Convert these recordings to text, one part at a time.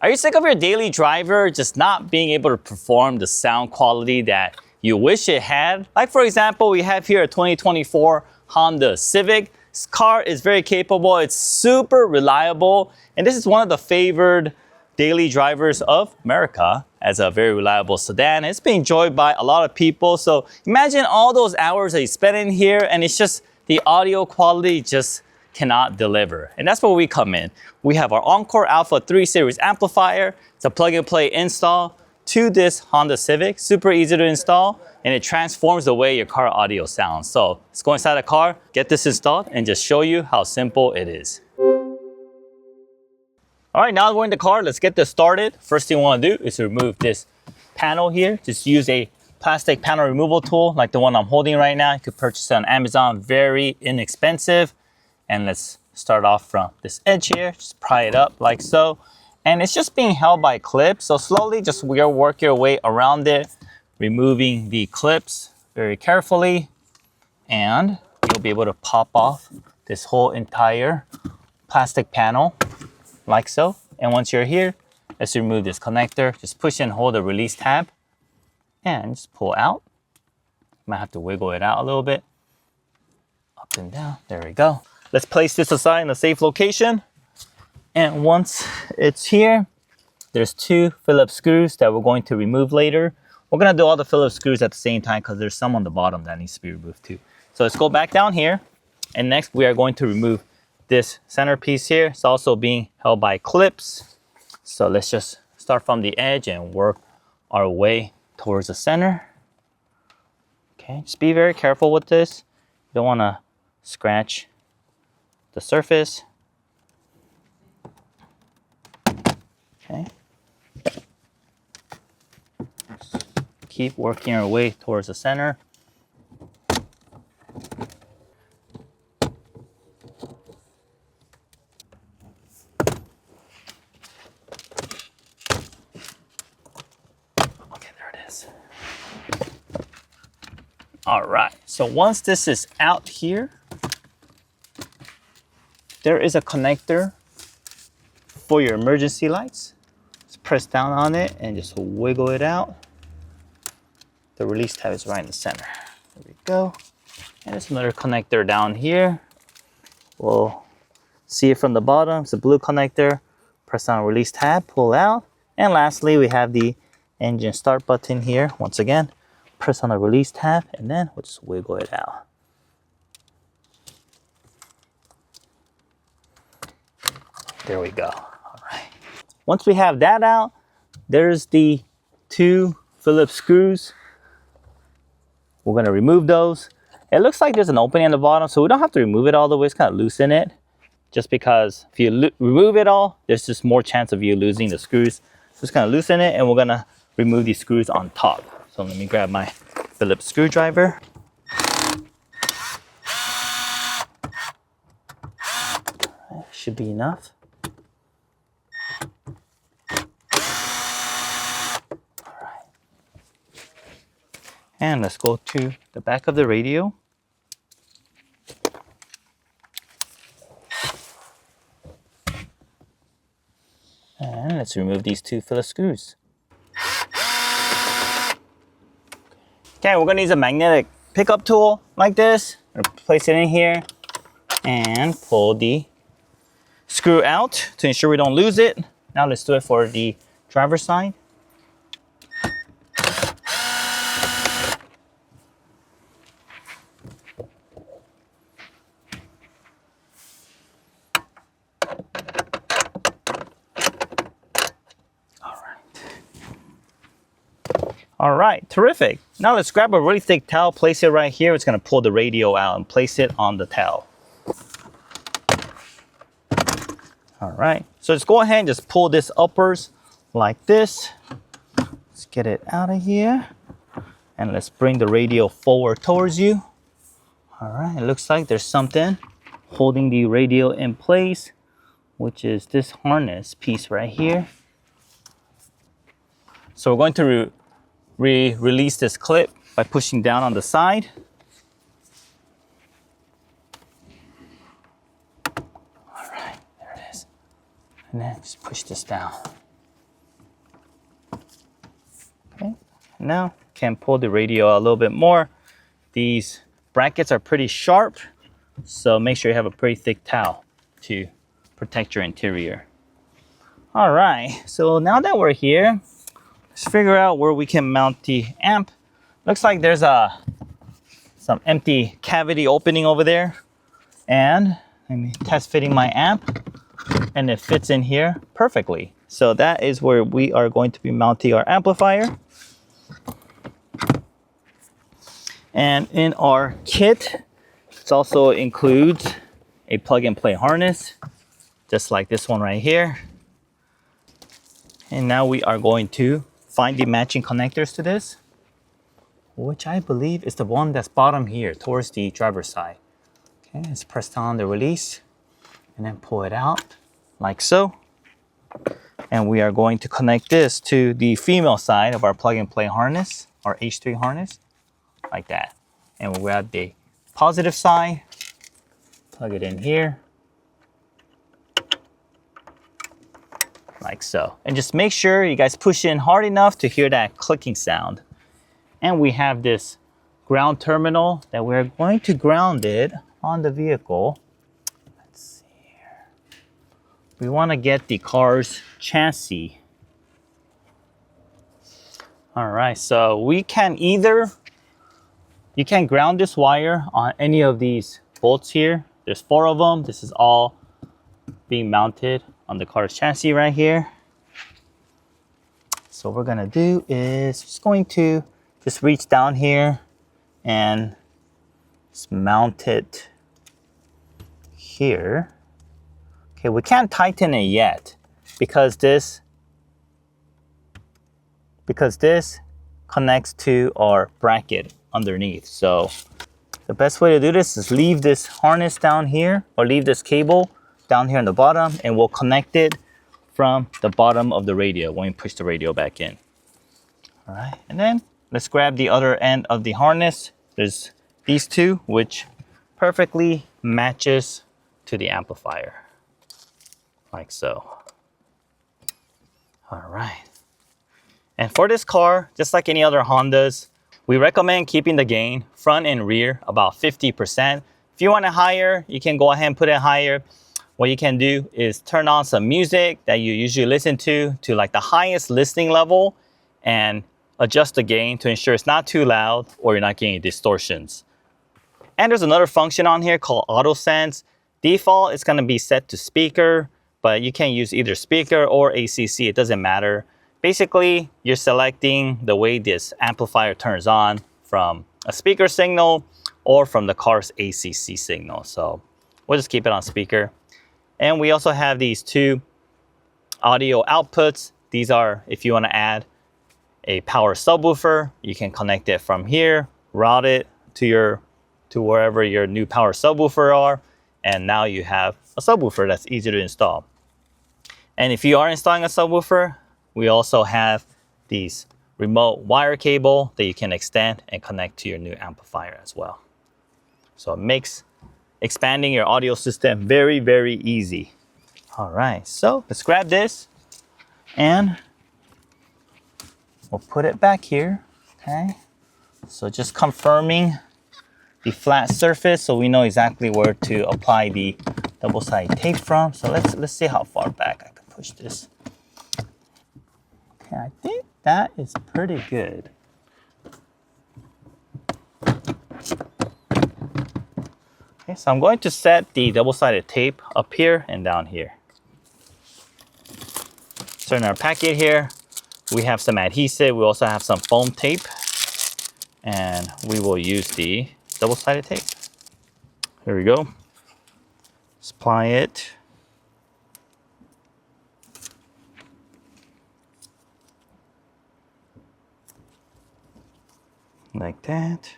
Are you sick of your daily driver just not being able to perform the sound quality that you wish it had? Like for example, we have here a 2024 Honda Civic. This car is very capable, it's super reliable, and this is one of the favored daily drivers of America as a very reliable sedan. It's been enjoyed by a lot of people. So imagine all those hours that you spend in here and it's just the audio quality just cannot deliver. And that's where we come in. We have our Encore Alpha 3 Series amplifier. It's a plug and play install to this Honda Civic. Super easy to install and it transforms the way your car audio sounds. So let's go inside the car, get this installed and just show you how simple it is. All right, now that we're in the car, let's get this started. First thing we want to do is remove this panel here. Just use a plastic panel removal tool like the one I'm holding right now. You could purchase it on Amazon, very inexpensive. And let's start off from this edge here. Just pry it up like so. And it's just being held by clips. So slowly just work your way around it, removing the clips very carefully. And you'll be able to pop off this whole entire plastic panel. Like so. And once you're here, let's remove this connector. Just push and hold the release tab and just pull out. Might have to wiggle it out a little bit. Up and down. There we go. Let's place this aside in a safe location. And once it's here, there's 2 Phillips screws that we're going to remove later. We're going to do all the Phillips screws at the same time because there's some on the bottom that needs to be removed too. So let's go back down here. And next we are going to remove this centerpiece here. It's also being held by clips. So let's just start from the edge and work our way towards the center. Okay, just be very careful with this. You don't want to scratch the surface. Okay. Just keep working our way towards the center. All right, so once this is out here, there is a connector for your emergency lights. Just press down on it and just wiggle it out. The release tab is right in the center. There we go. And there's another connector down here. We'll see it from the bottom. It's a blue connector. Press down release tab, pull out. And lastly, we have the engine start button here. Once again, press on the release tab and then we'll just wiggle it out. There we go. All right. Once we have that out, there's the 2 Phillips screws. We're going to remove those. It looks like there's an opening on the bottom, so we don't have to remove it all the way. It's kind of loosen it, just because if you remove it all, there's just more chance of you losing the screws. Just kind of loosen it, and we're going to remove these screws on top. So let me grab my Phillips screwdriver. Right, should be enough. All right. And let's go to the back of the radio. And let's remove these 2 Phillips screws. Okay, we're gonna use a magnetic pickup tool like this. I'm gonna place it in here and pull the screw out to ensure we don't lose it. Now let's do it for the driver's side. All right, terrific. Now let's grab a really thick towel, place it right here. It's gonna pull the radio out and place it on the towel. All right, so just go ahead and just pull this uppers like this. Let's get it out of here. And let's bring the radio forward towards you. All right, it looks like there's something holding the radio in place, which is this harness piece right here. So we're going to release this clip by pushing down on the side. All right, there it is. And then just push this down. Okay. Now can pull the radio a little bit more. These brackets are pretty sharp, so make sure you have a pretty thick towel to protect your interior. All right, so now that we're here, let's figure out where we can mount the amp. Looks like there's some empty cavity opening over there. And let me test fitting my amp, and it fits in here perfectly. So that is where we are going to be mounting our amplifier. And in our kit, it also includes a plug-and-play harness, just like this one right here. And now we are going to find the matching connectors to this, which I believe is the one that's bottom here towards the driver's side. Okay, let's press down the release and then pull it out like so. And we are going to connect this to the female side of our plug-and-play harness, our H3 harness, like that. And we'll grab the positive side, plug it in here, like so. And just make sure you guys push in hard enough to hear that clicking sound. And we have this ground terminal that we're going to ground it on the vehicle. Let's see here. We want to get the car's chassis. All right, so we can you can ground this wire on any of these bolts here. There's 4 of them. This is all being mounted on the car's chassis right here. So what we're gonna do is just reach down here and just mount it here. Okay, we can't tighten it yet because this connects to our bracket underneath. So the best way to do this is leave this harness down here, or leave this cable down here on the bottom, and we'll connect it from the bottom of the radio when we push the radio back in. All right, and then let's grab the other end of the harness. There's these two, which perfectly matches to the amplifier, like so. All right. And for this car, just like any other Hondas, we recommend keeping the gain front and rear about 50%. If you want it higher, you can go ahead and put it higher. What you can do is turn on some music that you usually listen to like the highest listening level, and adjust the gain to ensure it's not too loud or you're not getting distortions. And there's another function on here called Auto Sense. Default, it's gonna be set to speaker, but you can use either speaker or ACC, it doesn't matter. Basically, you're selecting the way this amplifier turns on from a speaker signal or from the car's ACC signal. So we'll just keep it on speaker. And we also have these 2 audio outputs. These are, if you want to add a power subwoofer, you can connect it from here, route it to wherever your new power subwoofer are, and now you have a subwoofer that's easy to install. And if you are installing a subwoofer, we also have these remote wire cable that you can extend and connect to your new amplifier as well. So it makes expanding your audio system very, very easy. All right, so let's grab this and we'll put it back here, okay? So just confirming the flat surface so we know exactly where to apply the double-sided tape from. So let's see how far back I can push this. Okay, I think that is pretty good. Okay, so I'm going to set the double-sided tape up here and down here. So in our packet here, we have some adhesive. We also have some foam tape, and we will use the double-sided tape. Here we go. Let's apply it. Like that.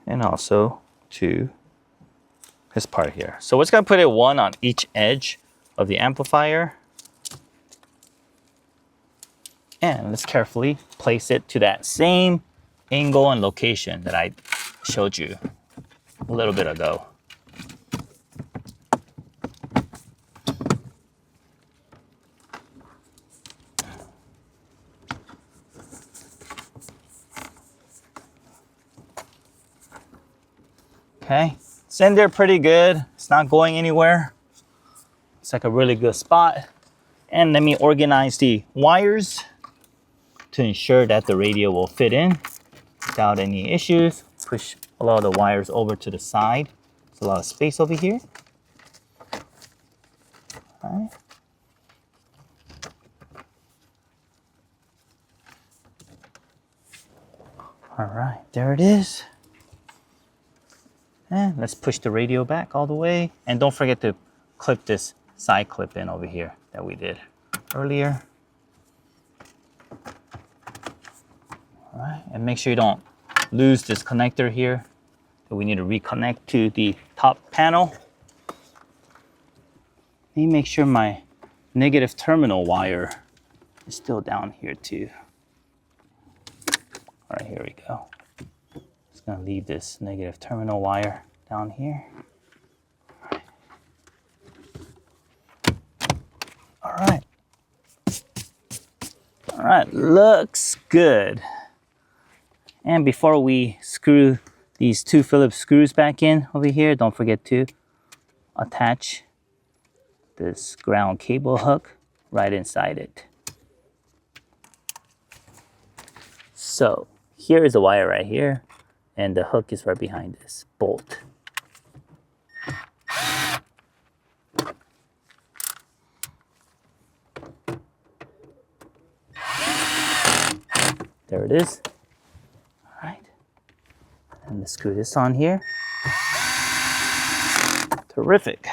And also to this part here. So we're just gonna put it one on each edge of the amplifier. And let's carefully place it to that same angle and location that I showed you a little bit ago. Okay, it's in there pretty good. It's not going anywhere. It's like a really good spot. And let me organize the wires to ensure that the radio will fit in without any issues. Push a lot of the wires over to the side. There's a lot of space over here. All right. All right, there it is. And let's push the radio back all the way. And don't forget to clip this side clip in over here that we did earlier. All right, and make sure you don't lose this connector here. We need to reconnect to the top panel. Let me make sure my negative terminal wire is still down here too. All right, here we go. Just gonna leave this negative terminal wire down here. All right. All right, looks good. And before we screw these two Phillips screws back in over here, don't forget to attach this ground cable hook right inside it. So here is the wire right here, and the hook is right behind this bolt. There it is. All right. And let's screw this on here. Terrific.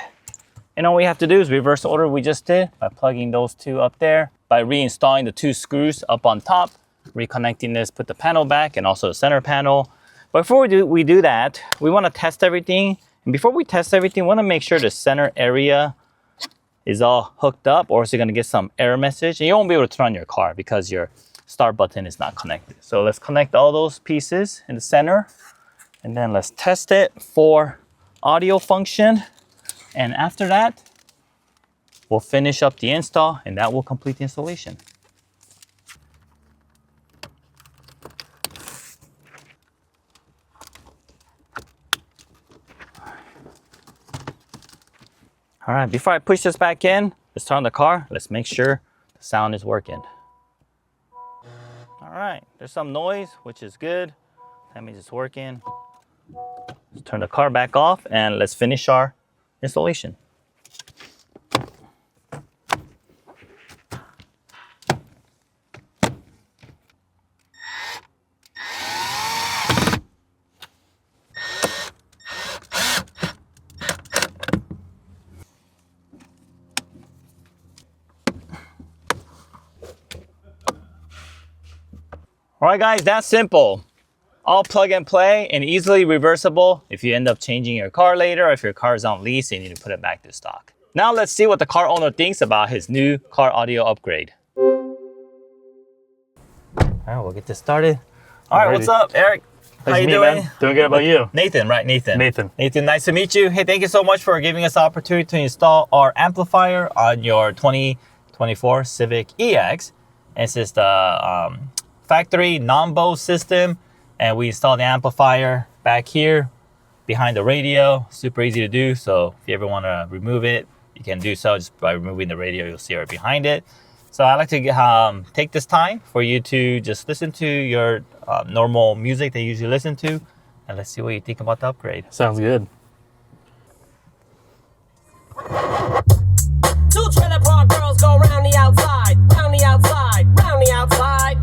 And all we have to do is reverse the order we just did by plugging those two up there, by reinstalling the two screws up on top, reconnecting this, put the panel back, and also the center panel. But before we do that, we want to test everything. And before we test everything, we want to make sure the center area is all hooked up, or else you're going to get some error message. And you won't be able to turn on your car because your start button is not connected. So let's connect all those pieces in the center, and then let's test it for audio function. And after that, we'll finish up the install, and that will complete the installation. All right, before I push this back in, let's turn on the car. Let's make sure the sound is working. All right, there's some noise, which is good. That means it's working. Let's turn the car back off, and let's finish our installation. All right, guys, that's simple. All plug and play and easily reversible if you end up changing your car later, or if your car is on lease and you need to put it back to stock. Now let's see what the car owner thinks about his new car audio upgrade. All right, we'll get this started. All right, what's up, Eric? How you doing? Man. Doing good. How about you? Nathan, right? Nathan. Nathan, nice to meet you. Hey, thank you so much for giving us the opportunity to install our amplifier on your 2024 Civic EX. This is the factory non-Bose system, and we installed the amplifier back here behind the radio. Super easy to do, so if you ever want to remove it, you can do so just by removing the radio. You'll see right behind it. So I like to take this time for you to just listen to your normal music that you usually listen to, and let's see what you think about the upgrade. sounds good. Two trailer park girls go round the outside, round the outside, round the outside.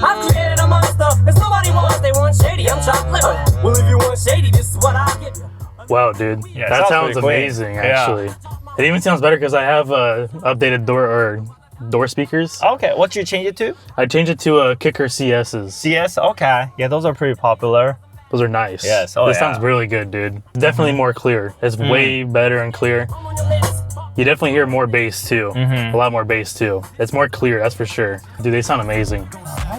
I've created a monster, cause nobody wants, they want shady, I'm chopped liver. Well, if you want shady, this is what I'll give you. Wow, dude. Yeah, that sounds sounds amazing, Yeah. actually. It even sounds better because I have updated door speakers. Okay, what you change it to? I changed it to Kicker CS's. CS, okay. Yeah, those are pretty popular. Those are nice. Yes, oh, this yeah. sounds really good, dude. Definitely more clear. It's way better and clear. I'm on your list. You definitely hear more bass too. A lot more bass too. It's more clear, that's for sure. Dude, they sound amazing.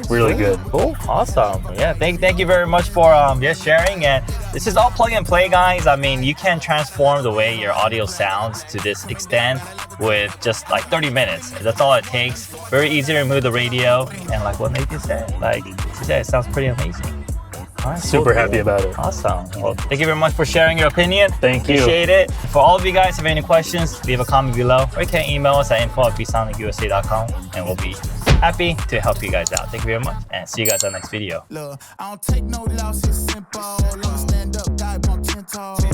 Really good. Cool, awesome. Yeah, thank you very much for sharing. And this is all plug and play, guys. I mean, you can transform the way your audio sounds to this extent with just like 30 minutes. That's all it takes. Very easy to remove the radio. And like what Nathan said, like she said, it sounds pretty amazing. All right, Super cool, happy dude. about it. Awesome. Well, thank you very much for sharing your opinion. Thank you. Appreciate it. For all of you guys, have any questions, leave a comment below, or you can email us at info@bsonicUSA.com, and we'll be happy to help you guys out. Thank you very much, and see you guys on the next video. Look, I don't take no loss, it's simple. I'ma stand up, God want 10 toes.